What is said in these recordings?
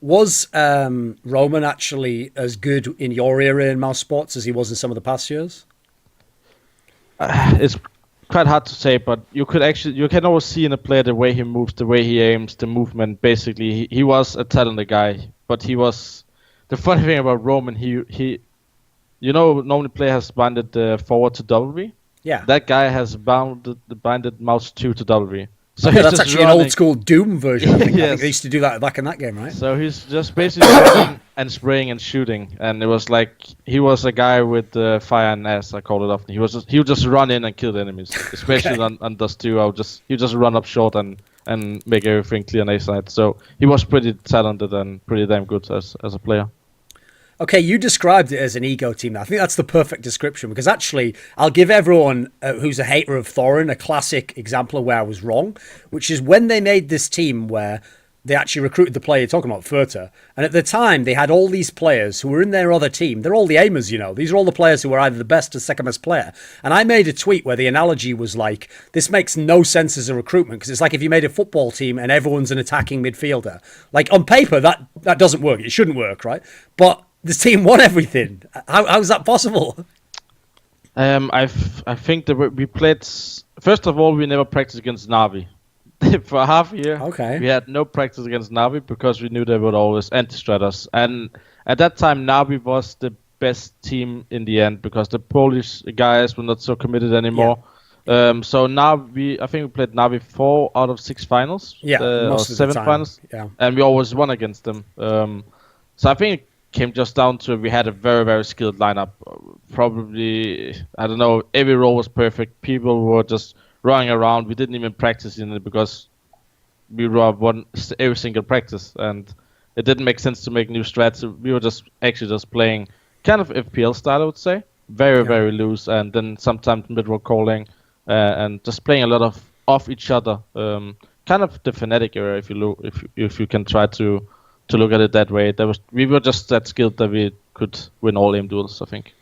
Was Roman actually as good in your era in mouse sports as he was in some of the past years? It's quite hard to say, but you can always see in a player the way he moves, the way he aims, the movement. Basically, he was a talented guy, but he was. The funny thing about Roman, he normally player has binded forward to W. Yeah. That guy has binded mouse 2 to W. So okay, that's actually running an old school Doom version. I think they used to do that back in that game, right? So he's just basically running and spraying and shooting, and it was like he was a guy with fire and ass. I call it often. He would just run in and kill the enemies, especially on Dust 2. He would just run up short and make everything clear on A side. So he was pretty talented and pretty damn good as a player. Okay, you described it as an ego team. I think that's the perfect description, because actually I'll give everyone who's a hater of Thorin a classic example of where I was wrong, which is when they made this team where they actually recruited the player you're talking about, Furter. And at the time, they had all these players who were in their other team. They're all the aimers, These are all the players who were either the best or second best player. And I made a tweet where the analogy was like, this makes no sense as a recruitment, because it's like if you made a football team and everyone's an attacking midfielder. Like, on paper, that doesn't work. It shouldn't work, right? But this team won everything. How's that possible? I think that we played. First of all, we never practiced against Na'Vi. For a half year, we had no practice against Na'Vi because we knew they would always anti-strat us. And at that time, Na'Vi was the best team in the end because the Polish guys were not so committed anymore. Yeah. So Na'Vi, I think we played Na'Vi 4 out of 6 finals. Yeah, most or of 7 finals. Yeah. And we always won against them. So I think came just down to we had a very, very skilled lineup. Probably, I don't know, every role was perfect. People were just running around. We didn't even practice in it because we won every single practice, and it didn't make sense to make new strats. We were just playing kind of FPL style, I would say. Very, very loose, and then sometimes mid-roll calling, and just playing a lot of off each other. Kind of the Fnatic era, if you can try to look at it that way. We were just that skilled that we could win all aim duels, I think.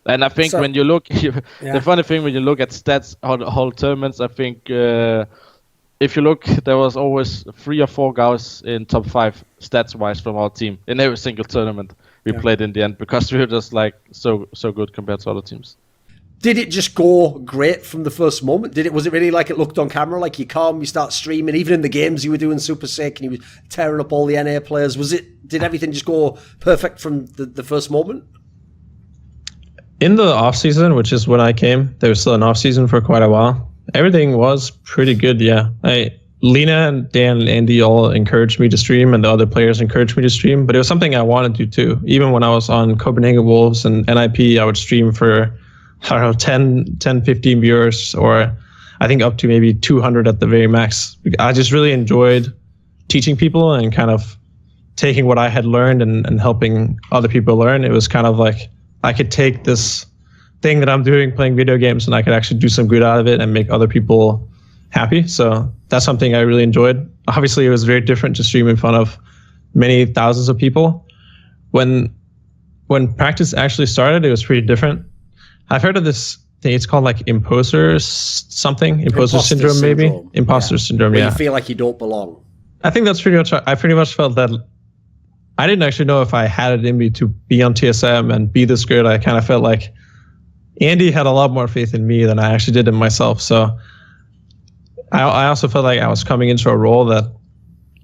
And I think when you look, the funny thing when you look at stats on whole tournaments, I think if you look, there was always 3 or 4 guys in top 5 stats-wise from our team in every single tournament we played in the end, because we were just like so good compared to other teams. Did it just go great from the first moment? Was it really like it looked on camera? Like you come, you start streaming, even in the games you were doing super sick and you were tearing up all the NA players. Did everything just go perfect from the first moment? In the off season, which is when I came, there was still an off season for quite a while. Everything was pretty good, yeah. Lena and Dan and Andy all encouraged me to stream, and the other players encouraged me to stream, but it was something I wanted to too. Even when I was on Copenhagen Wolves and NIP, I would stream for, I don't know, 10, 15 viewers, or I think up to maybe 200 at the very max. I just really enjoyed teaching people and kind of taking what I had learned and helping other people learn. It was kind of like I could take this thing that I'm doing, playing video games, and I could actually do some good out of it and make other people happy. So that's something I really enjoyed. Obviously, it was very different to stream in front of many thousands of people. When practice actually started, it was pretty different. I've heard of this thing. It's called like imposter syndrome, maybe. Imposter syndrome, Where you feel like you don't belong. I think that's pretty much. I pretty much felt that I didn't actually know if I had it in me to be on TSM and be this good. I kind of felt like Andy had a lot more faith in me than I actually did in myself. So I also felt like I was coming into a role that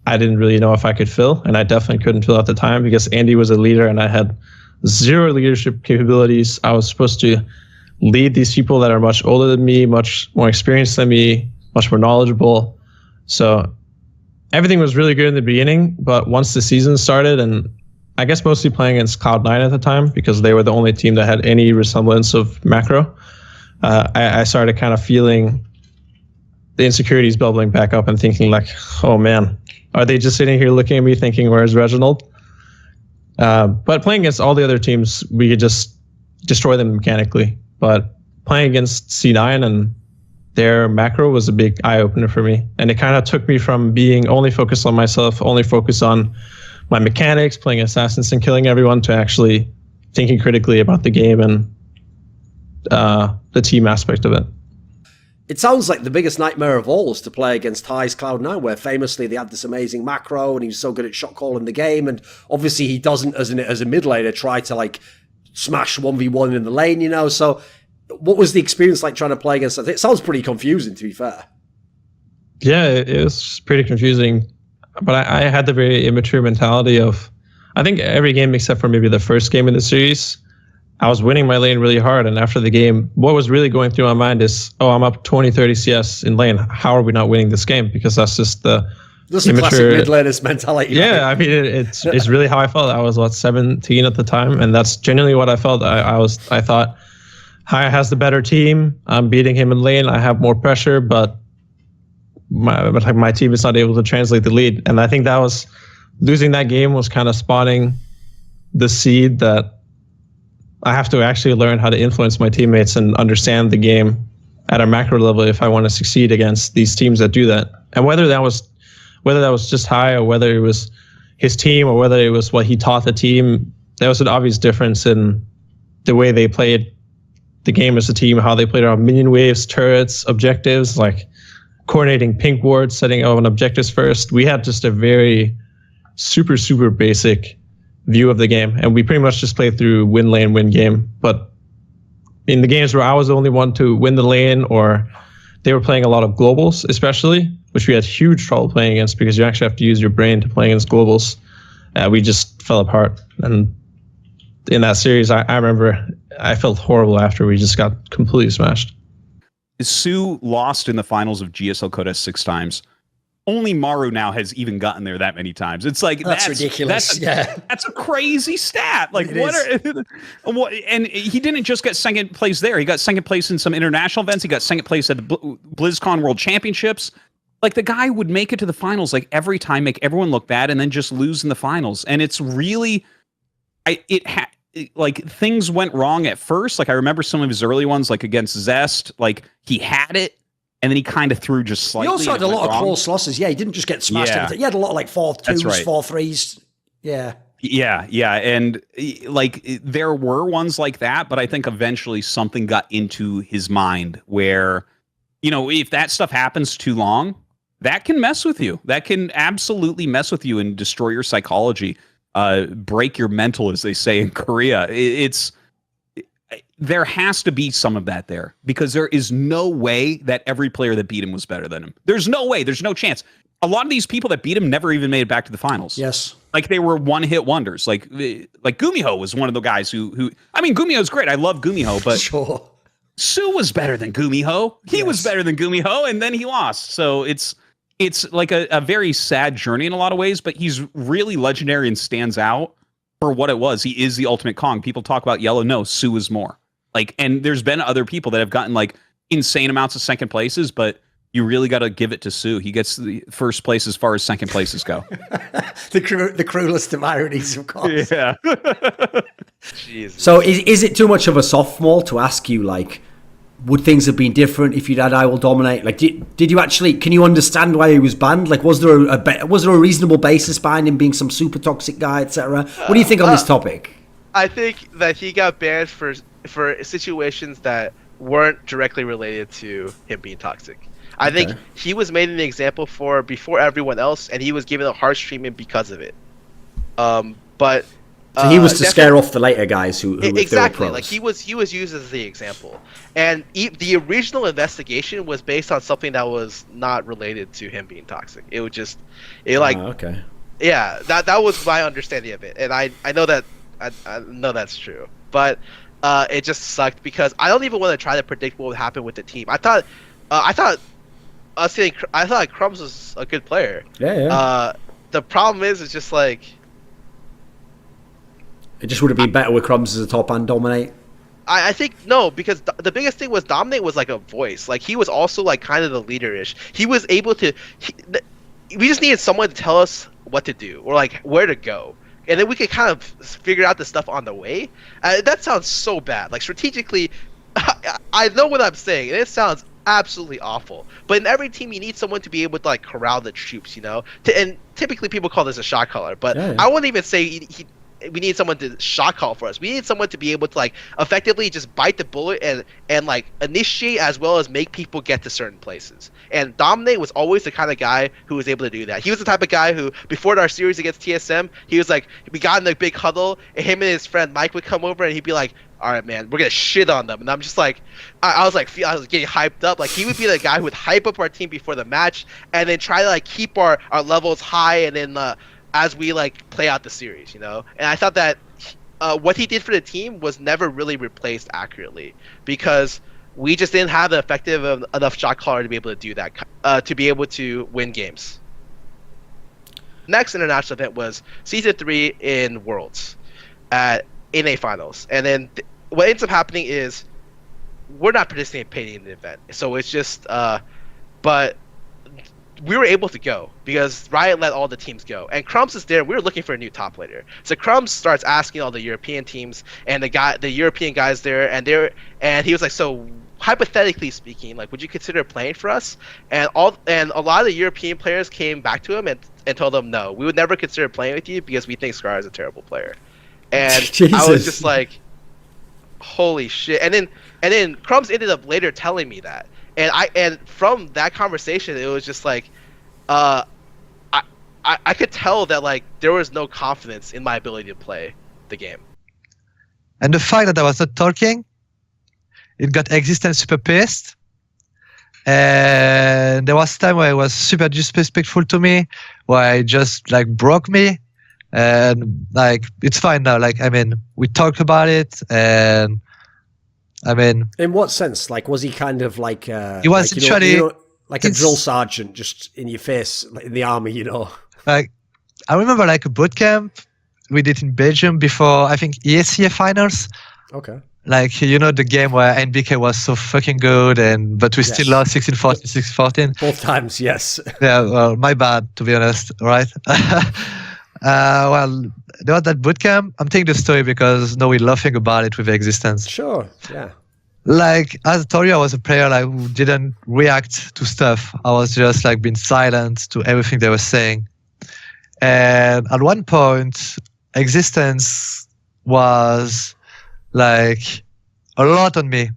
I didn't really know if I could fill, and I definitely couldn't fill at the time because Andy was a leader and I had zero leadership capabilities. I was supposed to lead these people that are much older than me, much more experienced than me, much more knowledgeable. So everything was really good in the beginning, but once the season started, and I guess mostly playing against Cloud9 at the time because they were the only team that had any resemblance of macro, I started kind of feeling the insecurities bubbling back up and thinking like, oh man, are they just sitting here looking at me thinking, where's Reginald? But playing against all the other teams, we could just destroy them mechanically. But playing against C9 and their macro was a big eye-opener for me. And it kind of took me from being only focused on myself, only focused on my mechanics, playing assassins and killing everyone, to actually thinking critically about the game and the team aspect of it. It sounds like the biggest nightmare of all is to play against High's Cloud9, where famously they had this amazing macro and he was so good at shot calling the game. And obviously he doesn't, as a mid laner, try to like smash 1v1 in the lane, you know? So what was the experience like trying to play against that? It sounds pretty confusing, to be fair. Yeah, it was pretty confusing. But I had the very immature mentality of, I think every game except for maybe the first game in the series, I was winning my lane really hard, and after the game, what was really going through my mind is, oh, I'm up 20, 30 CS in lane. How are we not winning this game? Because that's just the immature classic mid laners mentality. Yeah, I mean, it's really how I felt. I was 17 at the time, and that's genuinely what I felt. I thought, Haya has the better team. I'm beating him in lane. I have more pressure, but my team is not able to translate the lead. And I think that was losing that game was kind of spawning the seed that I have to actually learn how to influence my teammates and understand the game at a macro level if I want to succeed against these teams that do that. And whether that was just High or whether it was his team or whether it was what he taught the team, there was an obvious difference in the way they played the game as a team, how they played around minion waves, turrets, objectives, like coordinating pink wards, setting up on objectives first. We had just a very super, super basic view of the game, and we pretty much just played through win lane, win game. But in the games where I was the only one to win the lane, or they were playing a lot of globals, especially, which we had huge trouble playing against because you actually have to use your brain to play against globals. We just fell apart. And in that series, I remember I felt horrible after we just got completely smashed. Sue lost in the finals of GSL Coda 6 times. Only Maru now has even gotten there that many times. It's like that's ridiculous. That's a crazy stat. Like what? And he didn't just get second place there. He got second place in some international events. He got second place at the BlizzCon World Championships. Like the guy would make it to the finals like every time, make everyone look bad, and then just lose in the finals. And it's really, like things went wrong at first. Like I remember some of his early ones, like against Zest. Like he had it. And then he kind of threw just slightly. He also had a lot of close losses. Yeah, he didn't just get smashed. Yeah. He had a lot of like 4-2s, right. 4-3s. Yeah. Yeah. And like there were ones like that, but I think eventually something got into his mind where, you know, if that stuff happens too long, that can mess with you. That can absolutely mess with you and destroy your psychology, break your mental, as they say in Korea. There has to be some of that there because there is no way that every player that beat him was better than him. There's no way. There's no chance. A lot of these people that beat him never even made it back to the finals. Yes. Like they were one-hit wonders. Like Gumiho was one of the guys who I mean, Gumiho's great. I love Gumiho, but sure. Sue was better than Gumiho. He was better than Gumiho, and then he lost. So it's like a very sad journey in a lot of ways, but he's really legendary and stands out for what it was. He is the ultimate Kong. People talk about Yellow. No, Sue is more. Like, and there's been other people that have gotten like insane amounts of second places, but you really got to give it to Sue. He gets the first place as far as second places go. the cruelest of ironies, of course. Yeah. Jesus. So is it too much of a sophomore to ask you, like, would things have been different if you'd had I Will Dominate? Like, did you actually, can you understand why he was banned? Like, was there a reasonable basis behind him being some super toxic guy, etc.? What do you think on this topic? I think that he got banned for situations that weren't directly related to him being toxic. I think he was made an example for before everyone else, and he was given a harsh treatment because of it. But so he was to scare off the later guys who exactly, like he was used as the example, and the original investigation was based on something that was not related to him being toxic. It was just that was my understanding of it, and I know that I know that's true, but it just sucked because I don't even want to try to predict what would happen with the team. I thought Crumbs was a good player. Yeah. The problem is, it's just like it just would have been better with Crumbs as a top and Dominate. I think no, because the biggest thing was Dominate was like a voice. Like he was also like kind of the leader-ish. He was able to. We just needed someone to tell us what to do or like where to go. And then we could kind of figure out the stuff on the way. That sounds so bad. Like strategically, I know what I'm saying, and it sounds absolutely awful. But in every team, you need someone to be able to like corral the troops, you know. And typically, people call this a shot caller, but I wouldn't even say we need someone to shot call for us. We need someone to be able to like effectively just bite the bullet and like initiate as well as make people get to certain places. And Dominate was always the kind of guy who was able to do that. He was the type of guy who, before our series against TSM, he was like, we got in the big huddle, and him and his friend Mike would come over, and he'd be like, all right, man, we're gonna shit on them. And I'm just like, I was getting hyped up. Like, he would be the guy who would hype up our team before the match, and then try to like keep our levels high, and then as we like play out the series, you know. And I thought that what he did for the team was never really replaced accurately, because we just didn't have the effective enough shot caller to be able to do that, to be able to win games. Next international event was Season 3 in Worlds at NA Finals. And then what ends up happening is we're not participating in the event. So it's just, but we were able to go because Riot let all the teams go. And Crumbs is there. We were looking for a new top laner. So Crumbs starts asking all the European teams and the European guys there, and he was like, so hypothetically speaking, like, would you consider playing for us? And a lot of the European players came back to him and told him, no, we would never consider playing with you because we think Scar is a terrible player. And I was just like, holy shit. And then Crumbs ended up later telling me that. And from that conversation, it was just like, I could tell that like there was no confidence in my ability to play the game. And the fact that I was not talking, it got Existence super pissed. And there was time where it was super disrespectful to me, where it just like broke me. And like, it's fine now. Like, I mean, we talked about it, and I mean, in what sense? Like, was he kind of like he was like, literally like a drill sergeant just in your face, like in the army, you know? Like, I remember like a boot camp we did in Belgium before, I think, ESCA finals. Okay. Like, you know, the game where NBK was so fucking good, but we still lost 16-14, 6-14. Both times, yes. Yeah, well, my bad, to be honest, right? Well, there was that bootcamp. I'm telling the story because now we're laughing about it with Existence. Sure, yeah. Like, as I told you, I was a player like who didn't react to stuff. I was just like being silent to everything they were saying. And at one point, Existence was like a lot on me.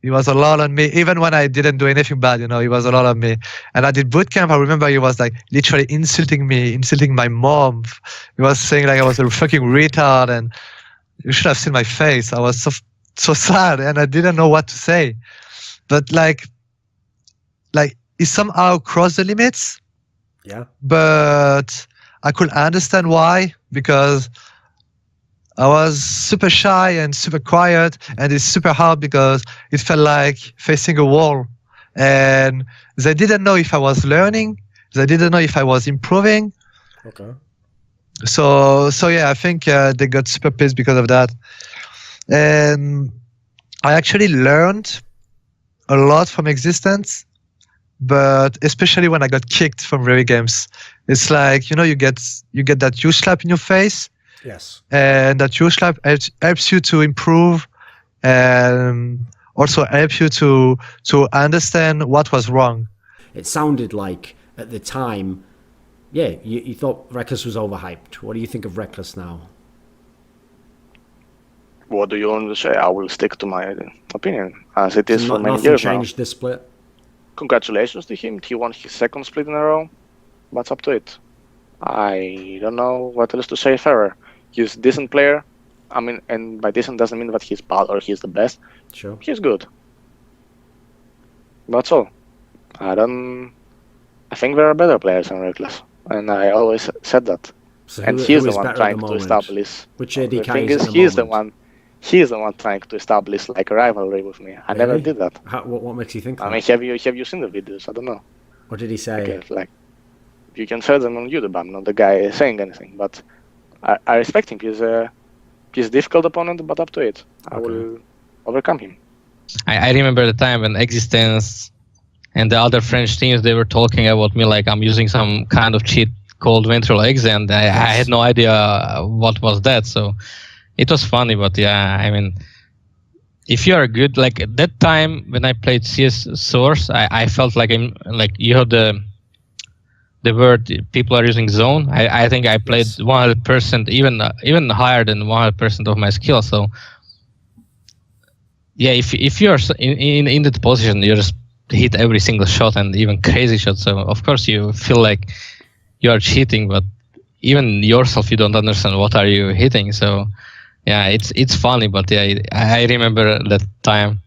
He was a lot on me, even when I didn't do anything bad, you know, he was a lot on me. And I did bootcamp, I remember he was like literally insulting me, insulting my mom. He was saying like I was a fucking retard, and you should have seen my face. I was so sad, and I didn't know what to say. But like he somehow crossed the limits. Yeah. But I could understand why, because I was super shy and super quiet, and it's super hard because it felt like facing a wall. And they didn't know if I was learning. They didn't know if I was improving. Okay. So yeah, I think they got super pissed because of that. And I actually learned a lot from Existence, but especially when I got kicked from Rary games. It's like, you know, you get that huge slap in your face. Yes. And that huge slap helps you to improve, and also help you to understand what was wrong. It sounded like at the time, yeah, you thought Reckless was overhyped. What do you think of Reckless now? What do you want to say? I will stick to my opinion, as it is for many years now. Nothing changed this split? Congratulations to him. He won his second split in a row. What's up to it? I don't know what else to say fairer. He's a decent player. I mean, and by decent doesn't mean that he's bad or he's the best. Sure. He's good. That's all. I think there are better players than Reckless, and I always said that. So and he's the one trying to establish. Which AD the thing is is, he's the one trying to establish like a rivalry with me. I never did that. What makes you think that? I mean, have you seen the videos? I don't know. What did he say? Okay, like, you can search them on YouTube. I'm not the guy saying anything, but I respect him. He's a difficult opponent, but up to it. I will overcome him. I remember the time when Existence and the other French teams, they were talking about me like I'm using some kind of cheat called Ventral Eggs, and I had no idea what was that. So it was funny, but yeah, I mean, if you are good, like at that time when I played CS Source, I felt like you have the the word people are using zone. I think I played 100%, even higher than 100% of my skill. So yeah, if you're in that position, you just hit every single shot and even crazy shots. So of course you feel like you are cheating, but even yourself you don't understand what are you hitting. So yeah, it's funny, but yeah, I remember that time.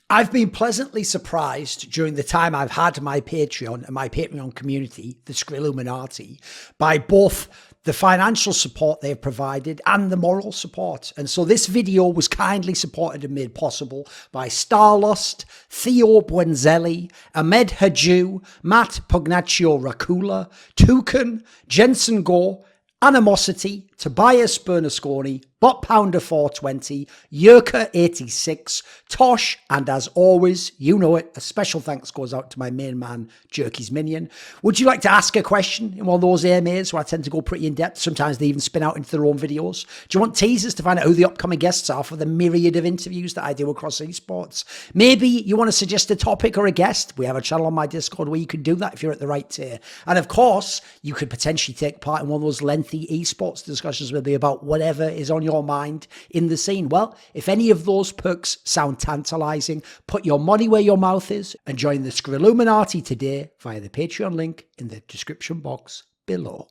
I've been pleasantly surprised during the time I've had my Patreon and my Patreon community, the Skrilluminati, by both the financial support they've provided and the moral support. And so this video was kindly supported and made possible by Starlust, Theo Buenzli, Ahmed Hadjou, Matt Pugnatio Rajcula, Toucan, Jensen Goh, Animosity, Tobias Bernasconi, Bot Pounder 420, Yurka 86, Tosh, and as always, you know it, a special thanks goes out to my main man, Jerky's Minion. Would you like to ask a question in one of those AMAs where I tend to go pretty in depth? Sometimes they even spin out into their own videos. Do you want teasers to find out who the upcoming guests are for the myriad of interviews that I do across esports? Maybe you want to suggest a topic or a guest? We have a channel on my Discord where you can do that if you're at the right tier. And of course, you could potentially take part in one of those lengthy esports discussions with me about whatever is on your mind in the scene. Well, if any of those perks sound tantalizing, put your money where your mouth is and join the Skrilluminati today via the Patreon link in the description box below.